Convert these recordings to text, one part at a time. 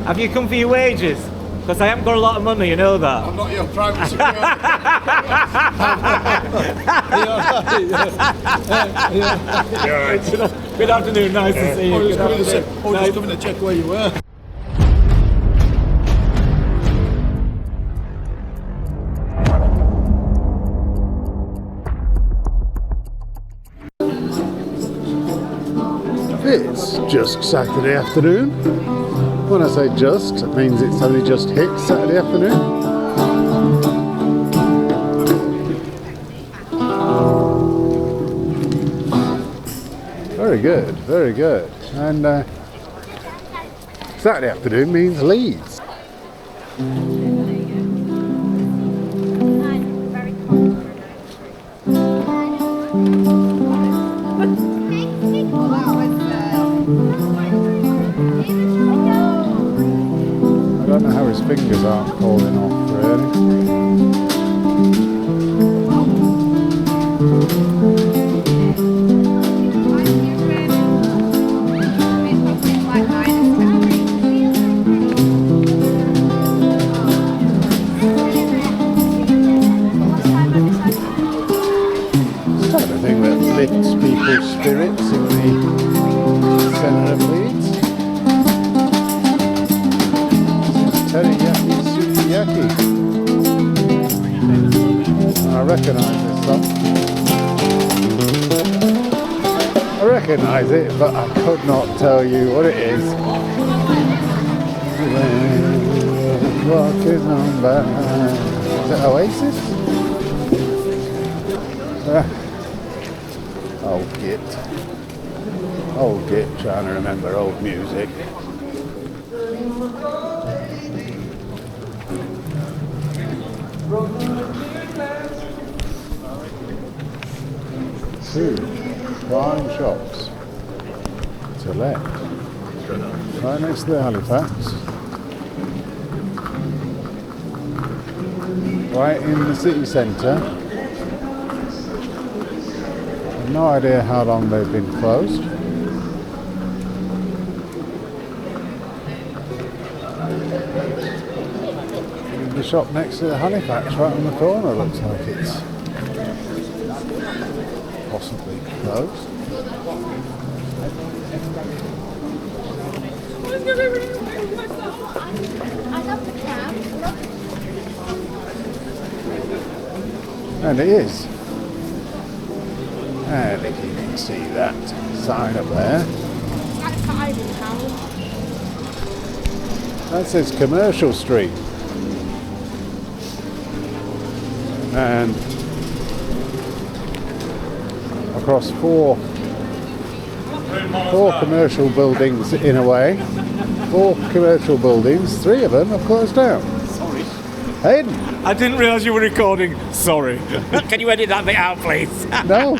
Have you come for your wages? Because I haven't got a lot of money, you know that. I'm not your private security. Good afternoon, nice to see you. I was coming to check where you were. It's just Saturday afternoon. When I say just, it means it's only just hit Saturday afternoon. Very good, very good. And Saturday afternoon means Leeds. I don't know how his fingers aren't falling off, really. It's kind of a thing that lifts people's spirits in the centre of Leeds. Teriyaki sukiyaki. I recognise this song. I recognise it, but I could not tell you what it is. Walking on by. Is it Oasis? Old git, trying to remember old music. Two prime shops to let, right next to the Halifax, right in the city centre. I've no idea how long they've been closed. The shop next to the Halifax, right on the corner, looks like it's possibly closed. And it is. And if you can see that sign up there, that says Commercial Street. And across four commercial buildings in a way. 4 commercial buildings, 3 of them have closed down. Sorry. Hayden? I didn't realise you were recording. Sorry. Can you edit that bit out, please? No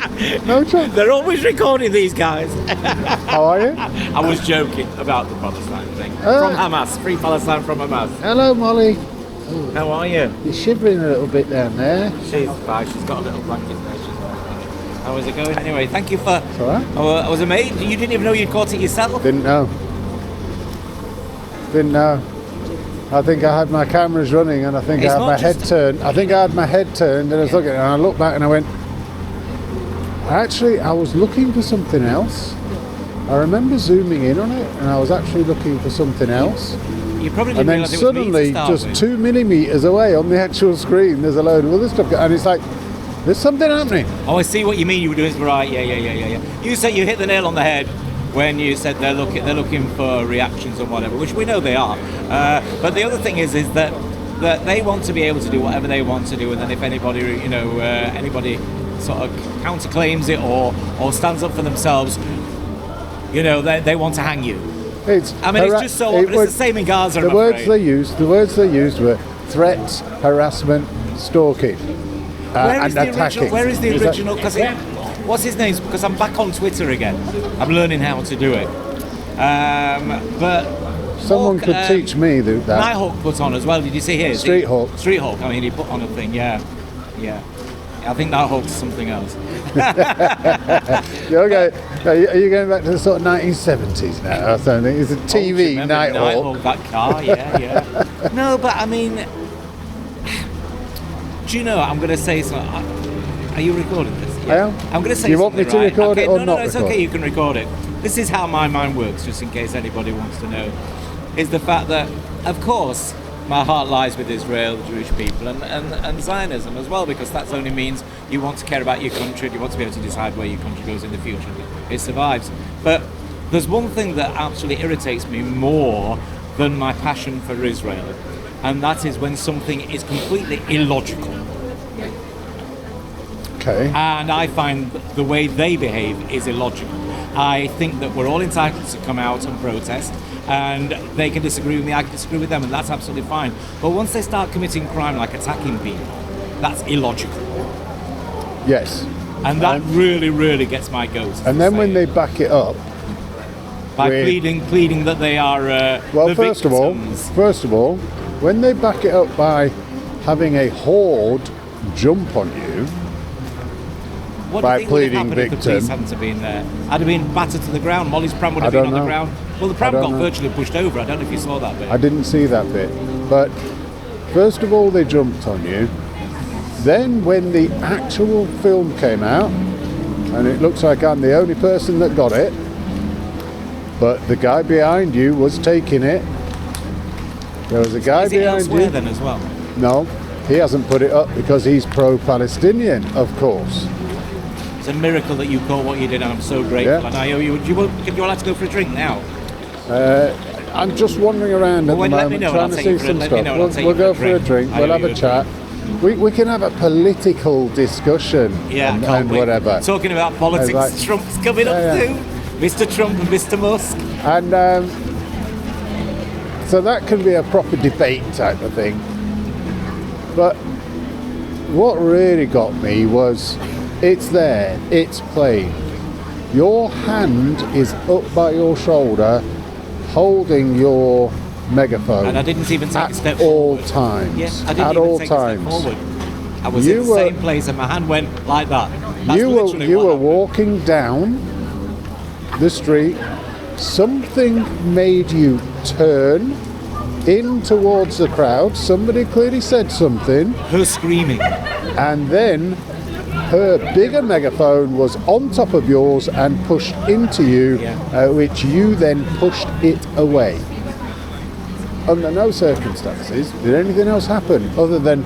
chance. They're always recording, these guys. How are you? I was joking about the Palestine thing. From Hamas, Free Palestine from Hamas. Hello, Molly. How are you? You're shivering a little bit down there. She's fine. She's got a little blanket there. How is it going anyway? Thank you for... It's all right. I was amazed. You didn't even know you'd caught it yourself? Didn't know. I think I had my cameras running and I think I had my head turned. I think I had my head turned and I was looking and I looked back and I went, actually I was looking for something else. I remember zooming in on it and I was actually looking for something else. You probably didn't and then realise it was suddenly, me to start just with. 2 millimetres away on the actual screen, there's a load of other stuff, and it's like, there's something happening. Oh, I see what you mean. You were doing right. Yeah. You said you hit the nail on the head when you said they're looking for reactions and whatever, which we know they are. But the other thing is that they want to be able to do whatever they want to do, and then if anybody anybody sort of counterclaims it or stands up for themselves, they want to hang you. It's just so. It's the same in Gaza. The words they used were threats, harassment, stalking, and attacking. Where is the original? Because what's his name? Because I'm back on Twitter again. I'm learning how to do it. But someone could teach me that. Nighthawk put on as well. Did you see his? Street Hawk. I mean, he put on a thing. Yeah. I think Nighthawk's something else. Okay. Are you going back to the sort of 1970s now or something? It's a TV night walk. That car, yeah. No, but I mean, do you know, I'm going to say something. Are you recording this? Yeah. I am. I'm going to say Do you want me to record it or not? No, it's okay, you can record it. This is how my mind works, just in case anybody wants to know, is the fact that, of course, my heart lies with Israel, the Jewish people, and Zionism as well, because that only means you want to care about your country, and you want to be able to decide where your country goes in the future, it survives. But there's one thing that actually irritates me more than my passion for Israel, and that is when something is completely illogical. Okay. And I find the way they behave is illogical. I think that we're all entitled to come out and protest, and they can disagree with me, I can disagree with them, and that's absolutely fine. But once they start committing crime like attacking people, that's illogical. Yes. And that really gets my goat. And then when they back it up by pleading that they are well, the first victims. of all, when they back it up by having a horde jump on you what by do you think pleading would have happened victim, if the police hadn't have been there? I'd have been battered to the ground. Molly's pram would have been on the ground. Well, the pram got virtually pushed over. I don't know if you saw that bit. I didn't see that bit. But first of all, they jumped on you. Then when the actual film came out, and it looks like I'm the only person that got it, but the guy behind you was taking it. There was a guy behind you. Then as well? No, he hasn't put it up because he's pro-Palestinian, of course. It's a miracle that you caught what you did, and I'm so grateful. Yeah. And I owe you. Do you want to go for a drink now? I'm just wandering around at the moment trying to see some stuff. We'll go for a drink. We'll have a chat. We can have a political discussion and whatever. Talking about politics, like, Trump's coming up too. Mr. Trump and Mr. Musk. And so that can be a proper debate type of thing. But what really got me was it's there, it's plain. Your hand is up by your shoulder holding your megaphone. And I didn't even take a step forward. Yes, I didn't even take a step forward. I was in the same place and my hand went like that. You were walking down the street. Something made you turn in towards the crowd. Somebody clearly said something. Her screaming. And then her bigger megaphone was on top of yours and pushed into you, which you then pushed it away. Under no circumstances did anything else happen other than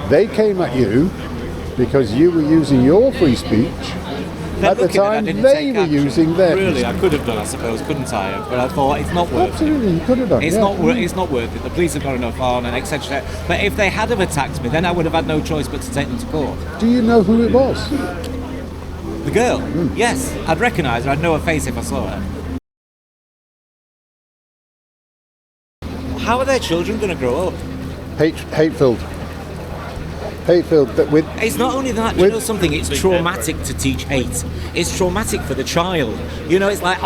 they came at you because you were using your free speech. At the time, they were using theirs. Really, I could have done, I suppose, couldn't I? But I thought it's not worth it. Absolutely, you could have done. It's not worth it. The police have got enough on, and etc. But if they had have attacked me, then I would have had no choice but to take them to court. Do you know who it was? The girl? Yes, I'd recognise her. I'd know her face if I saw her. How are their children going to grow up? Hate-filled. It's not only that, you know something, it's traumatic to teach hate. It's traumatic for the child. You know, it's like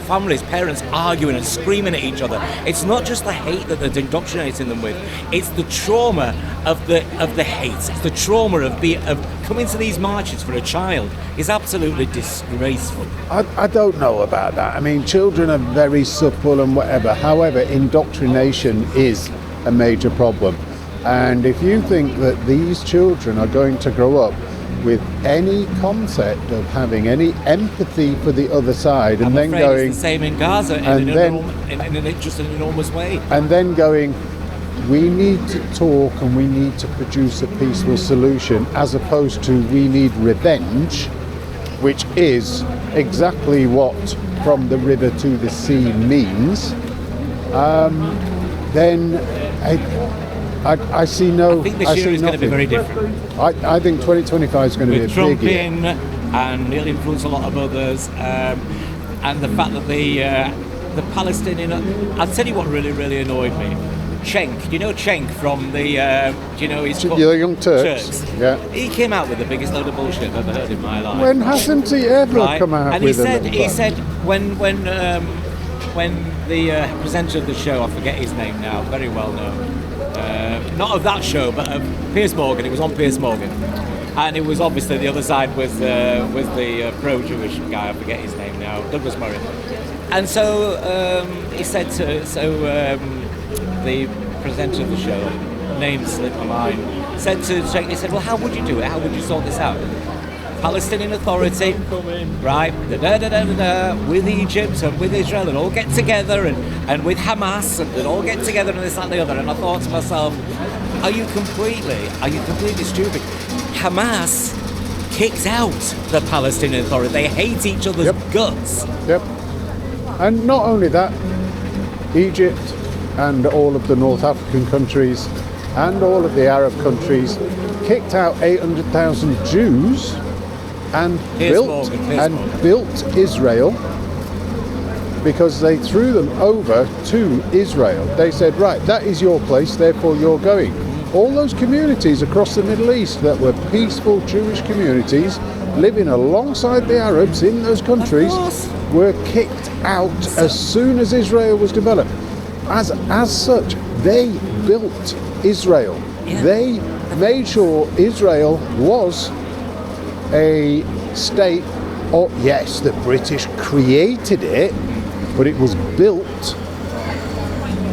families, parents arguing and screaming at each other. It's not just the hate that they're indoctrinating them with, it's the trauma of the hate. It's the trauma of coming to these marches for a child is absolutely disgraceful. I don't know about that. I mean, children are very supple and whatever. However, indoctrination is a major problem. And if you think that these children are going to grow up with any concept of having any empathy for the other side, and then going, it's the same in Gaza, in just an enormous way, and then going, we need to talk and we need to produce a peaceful solution, as opposed to we need revenge, which is exactly what from the river to the sea means. Then I see no. I think this year is going to be very different. I think 2025 is going to be a Trump big year. in, and he'll influence a lot of others, and the fact that the Palestinian. I'll tell you what really annoyed me. Cenk, you know Cenk from the, he's Your Young Turks. Yeah. He came out with the biggest load of bullshit I've ever heard in my life. When hasn't he ever come out and with he said when the presenter of the show, I forget his name now, very well known. Not of that show, but of Piers Morgan. It was on Piers Morgan, and it was obviously the other side was the pro-Jewish guy. I forget his name now, Douglas Murray. And so he said the presenter of the show, name slipped my mind, said to Sheikh, he said, well, how would you do it? How would you sort this out? Palestinian Authority, right, with Egypt and with Israel, and all get together, and with Hamas, and they'd all get together and this, that, and the other. And I thought to myself, are you completely stupid? Hamas kicked out the Palestinian Authority. They hate each other's guts. Yep. And not only that, Egypt and all of the North African countries and all of the Arab countries kicked out 800,000 Jews and built Israel because they threw them over to Israel. They said, right, that is your place, therefore you're going. All those communities across the Middle East that were peaceful Jewish communities living alongside the Arabs in those countries were kicked out as soon as Israel was developed. As such, they built Israel. Yeah. They made sure Israel was a state. Oh, yes, the British created it, but it was built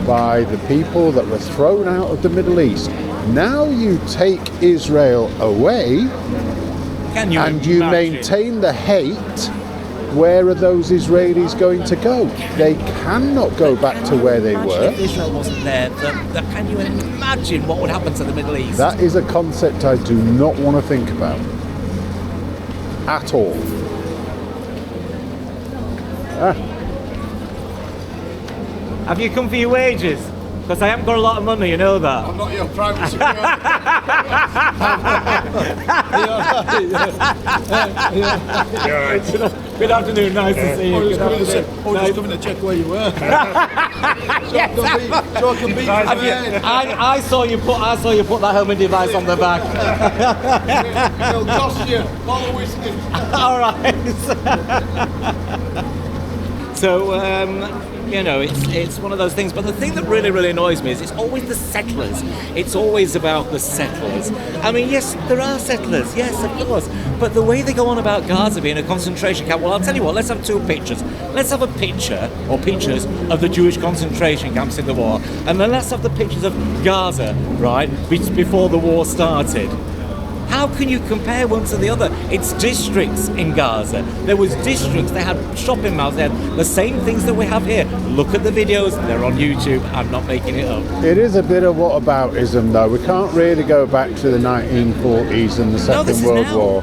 by the people that were thrown out of the Middle East. Now you take Israel away and you maintain the hate, where are those Israelis going to go? They cannot go back to where they were. If Israel wasn't there, can you imagine what would happen to the Middle East? That is a concept I do not want to think about at all. Have you come for your wages? Because I haven't got a lot of money, you know that. I'm not your private security. Good afternoon, nice to see you. I was coming to check where you were. So I can beat you. I saw you put that homing device on the back. It'll cost you all the whiskey. All right. So, it's one of those things. But the thing that really, really annoys me is it's always the settlers. It's always about the settlers. I mean, yes, there are settlers. Yes, of course. But the way they go on about Gaza being a concentration camp, well, I'll tell you what, let's have two pictures. Let's have a picture, or pictures, of the Jewish concentration camps in the war. And then let's have the pictures of Gaza, right, before the war started. How can you compare one to the other? It's districts in Gaza. There was districts, they had shopping malls, they had the same things that we have here. Look at the videos, they're on YouTube, I'm not making it up. It is a bit of whataboutism though. We can't really go back to the 1940s and the Second World War.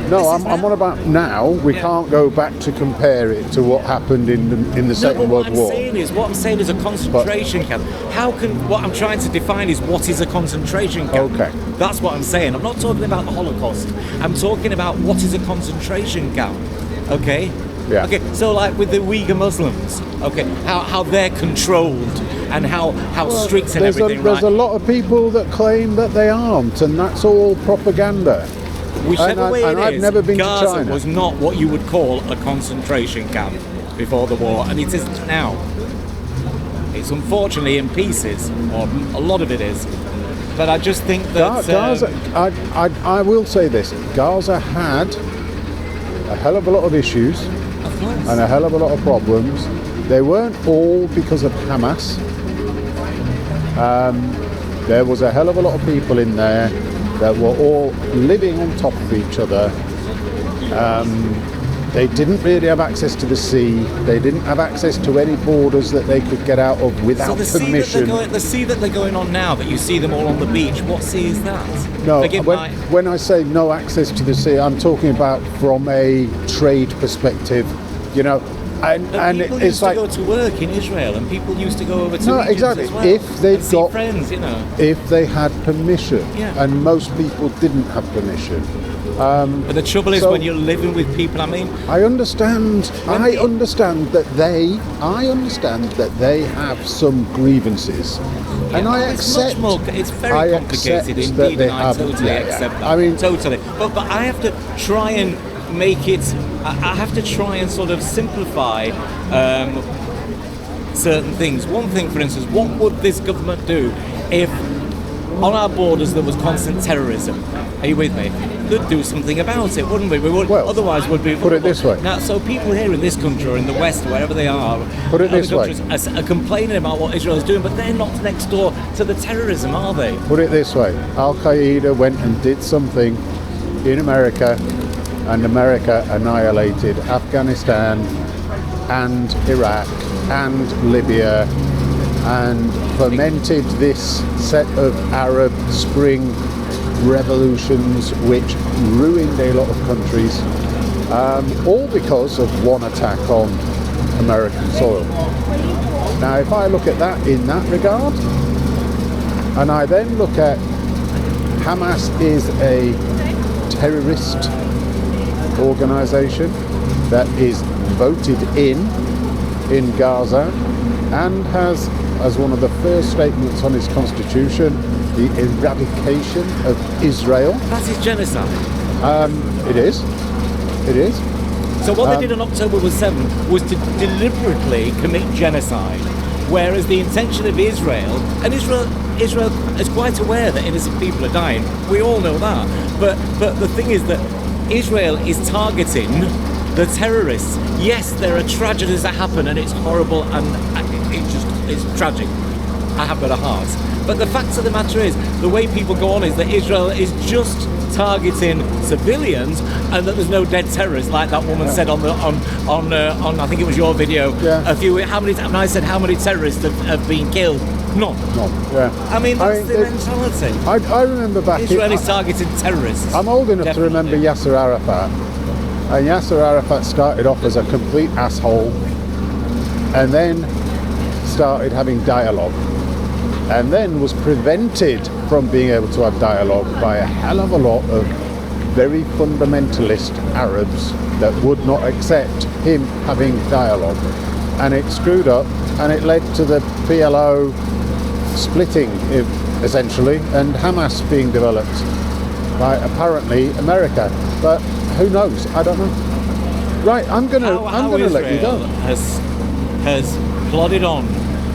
No, I'm on about now. We can't go back to compare it to what happened in the Second World War. What I'm saying is a concentration camp. What I'm trying to define is what is a concentration camp. Okay. That's what I'm saying. I'm not talking about the Holocaust. I'm talking about what is a concentration camp. Okay? Yeah. Okay, so like with the Uyghur Muslims, okay, how they're controlled and how strict and everything, There's a lot of people that claim that they aren't, and that's all propaganda. Whichever way it is, I've never been Gaza to China. was not what you would call a concentration camp before the war, and it isn't now. It's unfortunately in pieces, or a lot of it is. But I just think that Gaza. I will say this: Gaza had a hell of a lot of issues and a hell of a lot of problems. They weren't all because of Hamas. There was a hell of a lot of people in there that were all living on top of each other. They didn't really have access to the sea. They didn't have access to any borders that they could get out of without permission. The sea that they're going on now, that you see them all on the beach, what sea is that? No, when I say no access to the sea, I'm talking about from a trade perspective, and people it's used like to go to work in Israel, and people used to go over to Egypt exactly. as well. If they've got friends, if they had permission, Yeah. and most people didn't have permission. But the trouble is when you're living with people. I mean, I understand that they have some grievances, and I accept. It's very complicated indeed, and I totally accept that. I mean, totally. But I have to try and make it. I have to try and sort of simplify certain things. One thing, for instance, what would this government do if on our borders there was constant terrorism? Are you with me? Could do something about it, wouldn't we? We would. Well, otherwise, would be. put it this way. Now, so people here in this country or in the West, wherever they are, Put it this way. are complaining about what Israel is doing, but they're not next door to the terrorism, are they? Put it this way. Al-Qaeda went and did something in America, and America annihilated Afghanistan and Iraq and Libya and fomented this set of Arab Spring revolutions which ruined a lot of countries, all because of one attack on American soil. Now, if I look at that in that regard, and I then look at Hamas is a terrorist organization that is voted in Gaza and has, as one of the first statements on its constitution, the eradication of Israel. That is genocide. It is. It is. So what they did on October 7th was to deliberately commit genocide, whereas the intention of Israel, and Israel is quite aware that innocent people are dying. We all know that. But the thing is that Israel is targeting the terrorists. Yes, there are tragedies that happen, and it's horrible, and it's tragic. I have got a heart. But the fact of the matter is, the way people go on is that Israel is just targeting civilians, and that there's no dead terrorists, like that woman said on I think it was your video. Yeah. And I said how many terrorists have been killed? None. Yeah. I mean, that's the mentality. I remember back. Israel is targeting terrorists. I'm old enough Definitely. to remember Yasser Arafat, and Yasser Arafat started off as a complete asshole, and then started having dialogue, and then was prevented from being able to have dialogue by a hell of a lot of very fundamentalist Arabs that would not accept him having dialogue, and it screwed up, and it led to the PLO splitting essentially, and Hamas being developed by apparently America, but who knows? I don't know. Right, I'm gonna let you go. Has plodded on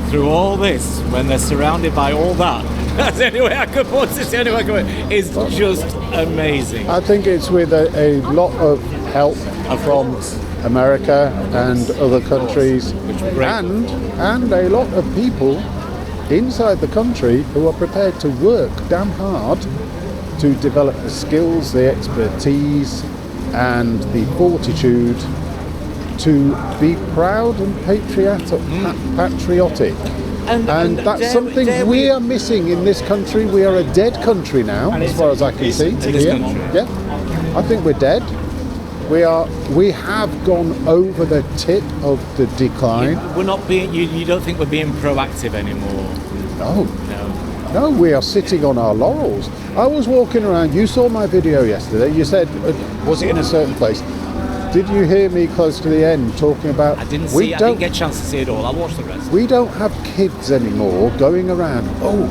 through all this when they're surrounded by all that. That's the only way I could put it. The only way I could put it. It's just amazing. I think it's with a lot of help from America and other countries, and a lot of people inside the country who are prepared to work damn hard to develop the skills, the expertise, and the fortitude to be proud and patriotic. And that's something we are missing in this country. We are a dead country now, as far as I can see. Yeah, I think we're dead. We have gone over the tip of the decline. We're not being. You don't think we're being proactive anymore? No, we are sitting on our laurels. I was walking around. You saw my video yesterday. You said, was it in a certain place? Did you hear me close to the end talking about? I didn't see. I didn't get a chance to see it all. I watched the rest. We don't have kids anymore going around. Oh,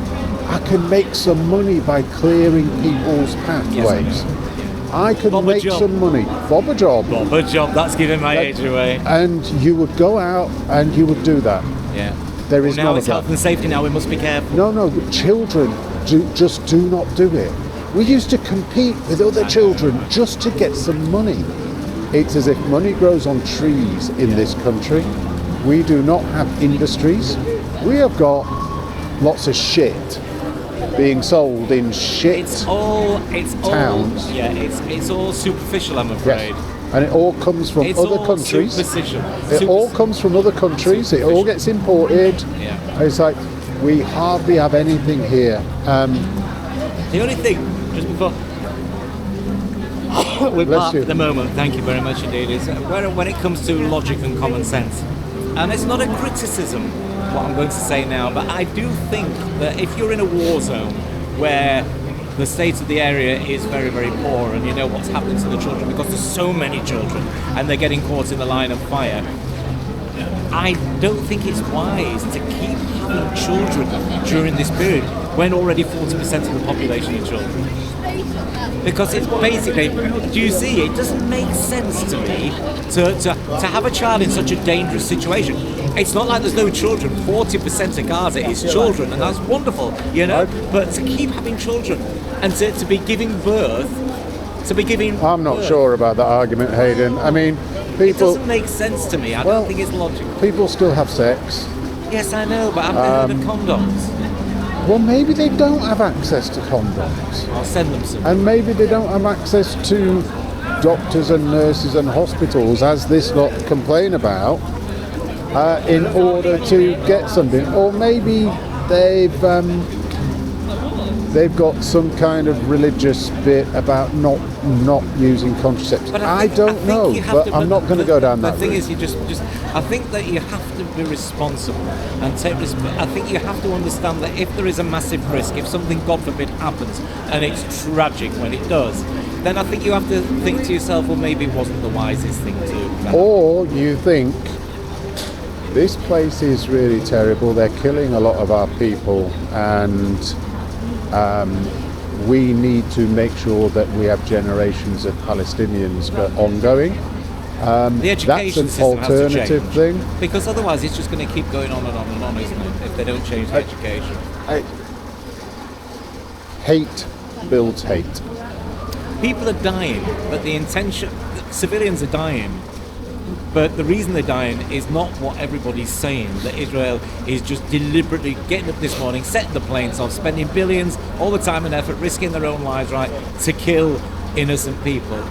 I can make some money by clearing people's pathways. I can make some money. Bob a job. Bob a job. That's giving my age away. And you would go out and you would do that. Yeah. There is now it's health and safety. Now we must be careful. No. Children just do not do it. We used to compete with other children just to get some money. It's as if money grows on trees in this country. We do not have industries. We have got lots of shit being sold in shit towns. It's all superficial, I'm afraid. Yes. And it all comes from other countries. It all comes from other countries. It all gets imported. Yeah. It's like we hardly have anything here. The only thing, just before we park at the moment, thank you very much indeed, is when it comes to logic and common sense, and it's not a criticism what I'm going to say now, but I do think that if you're in a war zone where the state of the area is very, very poor, and you know what's happening to the children because there's so many children and they're getting caught in the line of fire, I don't think it's wise to keep having children during this period when already 40% of the population are children. Because it's basically, do you see, it doesn't make sense to me to have a child in such a dangerous situation. It's not like there's no children. 40% of Gaza is children, and that's wonderful, you know. But to keep having children and to be giving birth, I'm not sure about that argument, Hayden. I mean, people. It doesn't make sense to me. I don't think it's logical. People still have sex. Yes, I know, but I've heard of condoms. Well, maybe they don't have access to condoms. I'll send them some. And maybe they don't have access to doctors and nurses and hospitals, as this lot complain about, in order to get something. Or maybe they've got some kind of religious bit about not using contraceptives. I don't know, but I'm not going to go down that route. The thing is, you just I think that you have to be responsible and take I think you have to understand that if there is a massive risk, if something, God forbid, happens, and it's tragic when it does, then I think you have to think to yourself, well, maybe it wasn't the wisest thing to do. Or you think, this place is really terrible, they're killing a lot of our people, and we need to make sure that we have generations of Palestinians ongoing. The education that's an alternative thing. Because otherwise it's just going to keep going on and on and on, isn't it, if they don't change the education. Hate builds hate. People are dying, but civilians are dying. But the reason they're dying is not what everybody's saying, that Israel is just deliberately getting up this morning, setting the planes off, spending billions, all the time and effort, risking their own lives, right, to kill innocent people.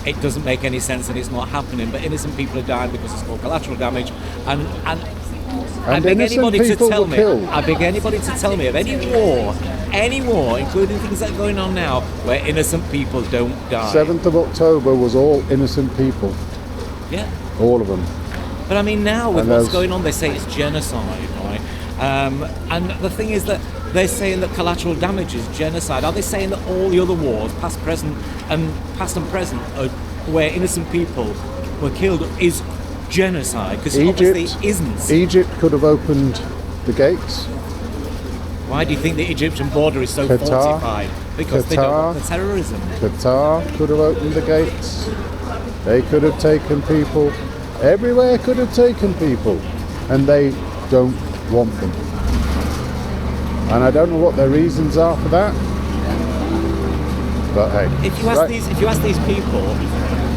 It doesn't make any sense and it's not happening, but innocent people are dying because it's called collateral damage. And I beg anybody to tell me, of any war, including things that are going on now, where innocent people don't die. 7th of October was all innocent people. Yeah. All of them. But I mean, now with what's going on, they say it's genocide, right? And the thing is that they're saying that collateral damage is genocide. Are they saying that all the other wars, past and present, where innocent people were killed, is genocide? Because obviously it isn't. Egypt could have opened the gates. Why do you think the Egyptian border is so fortified? Because they don't want the terrorism. Qatar could have opened the gates. They could have taken people. Everywhere could have taken people. And they don't want them. And I don't know what their reasons are for that. But hey. If you ask these people,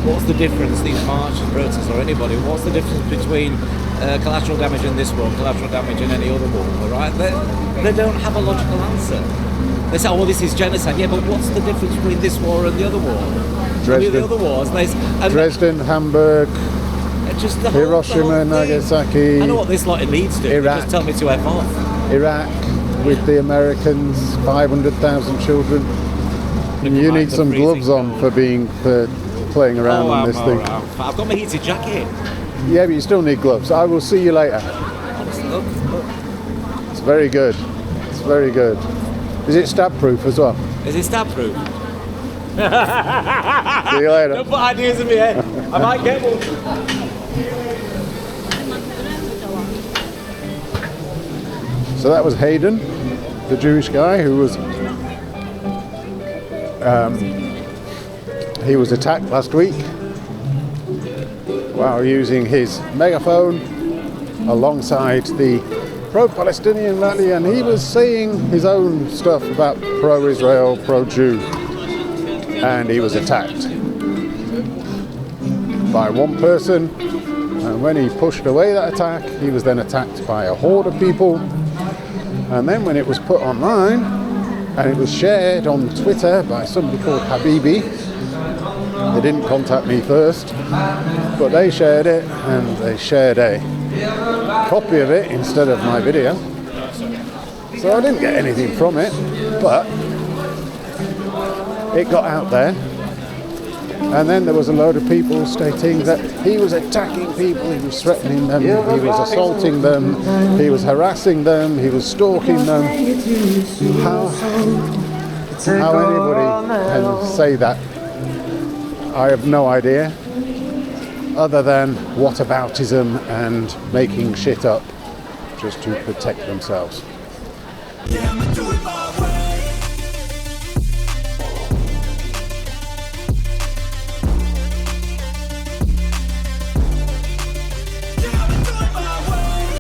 what's the difference, these marches, protests, or anybody, what's the difference between collateral damage in this war, collateral damage in any other war, right? They don't have a logical answer. They say, oh, well, this is genocide. Yeah, but what's the difference between this war and the other war? The other wars, Dresden, Hamburg, Hiroshima, Nagasaki. I know what this lot in Leeds do. Iraq. Just tell me to F off. Iraq with the Americans, 500,000 children. You need some gloves on for playing around on this thing. I've got my heated jacket. Yeah, but you still need gloves. I will see you later. Look. It's very good. It's very good. Is it stab proof as well? Is it stab proof? See you later. Don't put ideas in my head. I might get one. So that was Hayden, the Jewish guy who was he was attacked last week while using his megaphone alongside the pro-Palestinian rally, and he was saying his own stuff about pro-Israel, pro-Jew, and he was attacked by one person, and when he pushed away that attack, he was then attacked by a horde of people. And then when it was put online and it was shared on Twitter by somebody called Habibi, they didn't contact me first, but they shared it, and they shared a copy of it instead of my video. So I didn't get anything from it, but it got out there. And then there was a load of people stating that he was attacking people, he was threatening them, he was assaulting them, he was harassing them, he was stalking them. How anybody can say that, I have no idea, other than whataboutism and making shit up just to protect themselves. Yeah, I'ma do it my